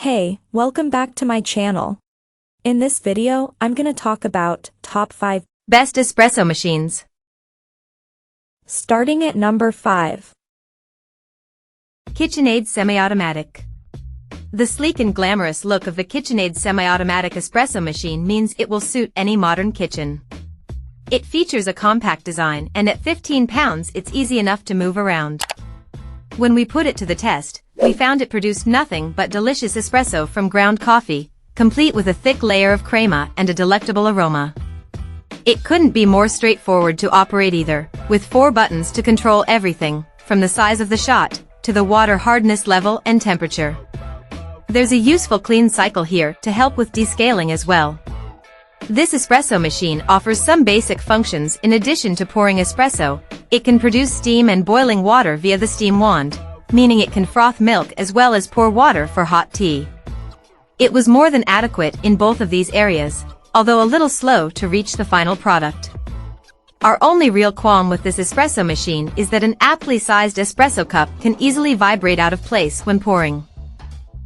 Hey, welcome back to my channel. In this video, I'm gonna talk about top 5 best espresso machines. Starting at number 5. KitchenAid SemiAutomatic. The sleek and glamorous look of the KitchenAid SemiAutomatic espresso machine means it will suit any modern kitchen. It features a compact design, and at 15 pounds it's easy enough to move around. When we put it to the test, we found it produced nothing but delicious espresso from ground coffee, complete with a thick layer of crema and a delectable aroma. It couldn't be more straightforward to operate either, with 4 buttons to control everything, from the size of the shot, to the water hardness level and temperature. There's a useful clean cycle here to help with descaling as well. This espresso machine offers some basic functions. In addition to pouring espresso, it can produce steam and boiling water via the steam wand, meaning it can froth milk as well as pour water for hot tea. It was more than adequate in both of these areas, although a little slow to reach the final product. Our only real qualm with this espresso machine is that an aptly sized espresso cup can easily vibrate out of place when pouring.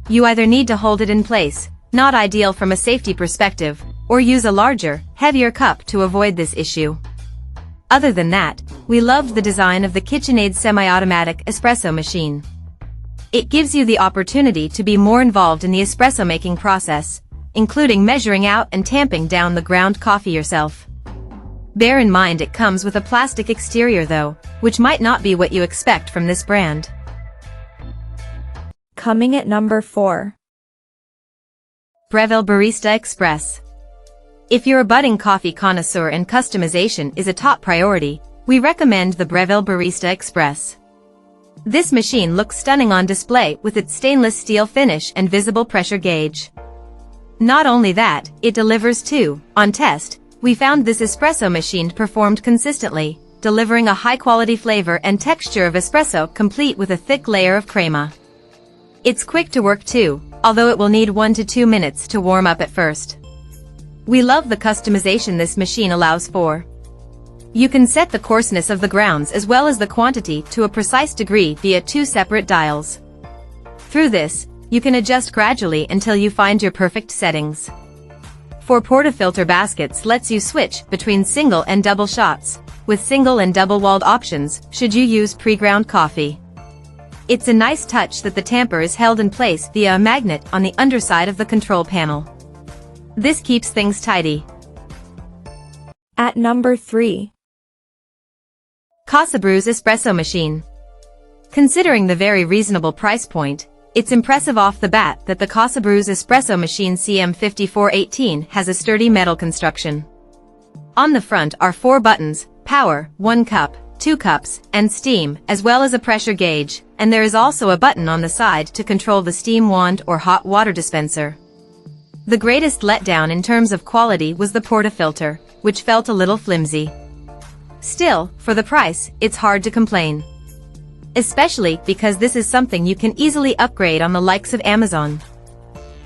You either need to hold it in place, not ideal from a safety perspective, or use a larger, heavier cup to avoid this issue. Other than that, we loved the design of the KitchenAid SemiAutomatic espresso machine. It gives you the opportunity to be more involved in the espresso making process, including measuring out and tamping down the ground coffee yourself. Bear in mind it comes with a plastic exterior though, which might not be what you expect from this brand. Coming at number 4. Breville Barista Express. If you're a budding coffee connoisseur and customization is a top priority, we recommend the Breville Barista Express. This machine looks stunning on display with its stainless steel finish and visible pressure gauge. Not only that, it delivers too. On test, we found this espresso machine performed consistently, delivering a high-quality flavor and texture of espresso complete with a thick layer of crema. It's quick to work too, although it will need 1 to 2 minutes to warm up at first. We love the customization this machine allows for. You can set the coarseness of the grounds as well as the quantity to a precise degree via 2 separate dials. Through this, you can adjust gradually until you find your perfect settings. 4 portafilter baskets lets you switch between single and double shots, with single and double-walled options should you use pre-ground coffee. It's a nice touch that the tamper is held in place via a magnet on the underside of the control panel. This keeps things tidy. At number 3. Casabrews espresso machine. Considering the very reasonable price point, it's impressive off the bat that the Casabrews espresso machine CM5418 has a sturdy metal construction. On the front are 4 buttons: power, 1 cup, 2 cups, and steam, as well as a pressure gauge, and there is also a button on the side to control the steam wand or hot water dispenser. The greatest letdown in terms of quality was the portafilter, which felt a little flimsy. Still, for the price, it's hard to complain. Especially because this is something you can easily upgrade on the likes of Amazon.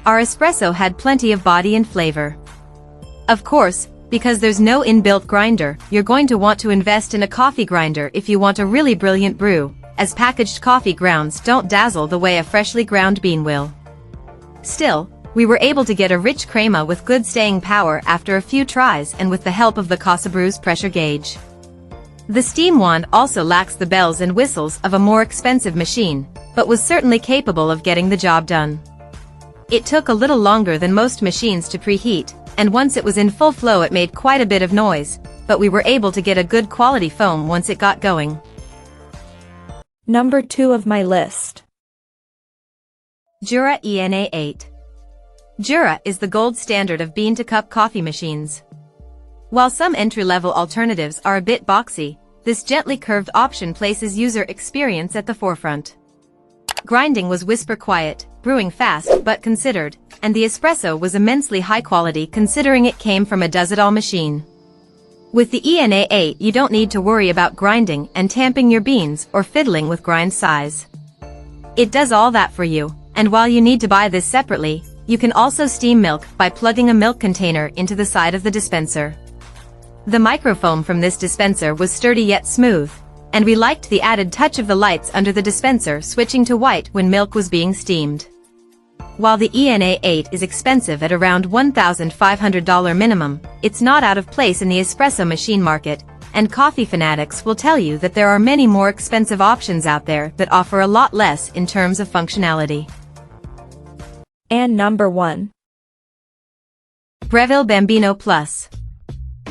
Our espresso had plenty of body and flavor. Of course, because there's no inbuilt grinder, you're going to want to invest in a coffee grinder if you want a really brilliant brew, as packaged coffee grounds don't dazzle the way a freshly ground bean will. Still, we were able to get a rich crema with good staying power after a few tries and with the help of the Casabrews pressure gauge. The steam wand also lacks the bells and whistles of a more expensive machine, but was certainly capable of getting the job done. It took a little longer than most machines to preheat, and once it was in full flow it made quite a bit of noise, but we were able to get a good quality foam once it got going. Number 2 of my list. Jura ENA8. Jura is the gold standard of bean-to-cup coffee machines. While some entry-level alternatives are a bit boxy, this gently curved option places user experience at the forefront. Grinding was whisper quiet, brewing fast but considered, and the espresso was immensely high quality considering it came from a does-it-all machine. With the ENA8 you don't need to worry about grinding and tamping your beans or fiddling with grind size. It does all that for you, and while you need to buy this separately, you can also steam milk by plugging a milk container into the side of the dispenser. The microfoam from this dispenser was sturdy yet smooth, and we liked the added touch of the lights under the dispenser switching to white when milk was being steamed. While the ENA 8 is expensive at around $1,500 minimum, it's not out of place in the espresso machine market, and coffee fanatics will tell you that there are many more expensive options out there that offer a lot less in terms of functionality. And number 1. Breville Bambino Plus.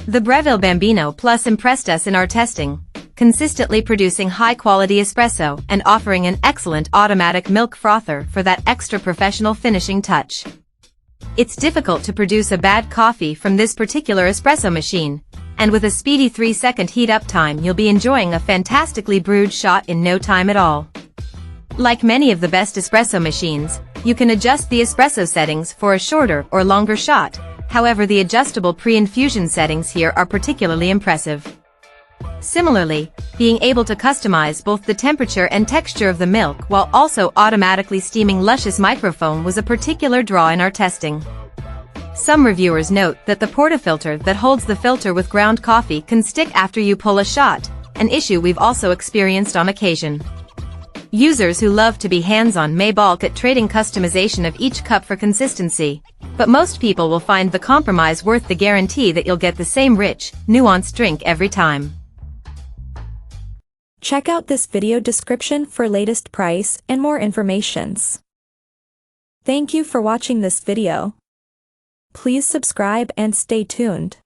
The Breville Bambino Plus impressed us in our testing, consistently producing high-quality espresso and offering an excellent automatic milk frother for that extra professional finishing touch. It's difficult to produce a bad coffee from this particular espresso machine, and with a speedy 3-second heat-up time you'll be enjoying a fantastically brewed shot in no time at all. Like many of the best espresso machines, you can adjust the espresso settings for a shorter or longer shot. However, the adjustable pre-infusion settings here are particularly impressive. Similarly, being able to customize both the temperature and texture of the milk while also automatically steaming luscious microfoam was a particular draw in our testing. Some reviewers note that the portafilter that holds the filter with ground coffee can stick after you pull a shot, an issue we've also experienced on occasion. Users who love to be hands-on may balk at trading customization of each cup for consistency, but most people will find the compromise worth the guarantee that you'll get the same rich, nuanced drink every time. Check out this video description for latest price and more informations. Thank you for watching this video. Please subscribe and stay tuned.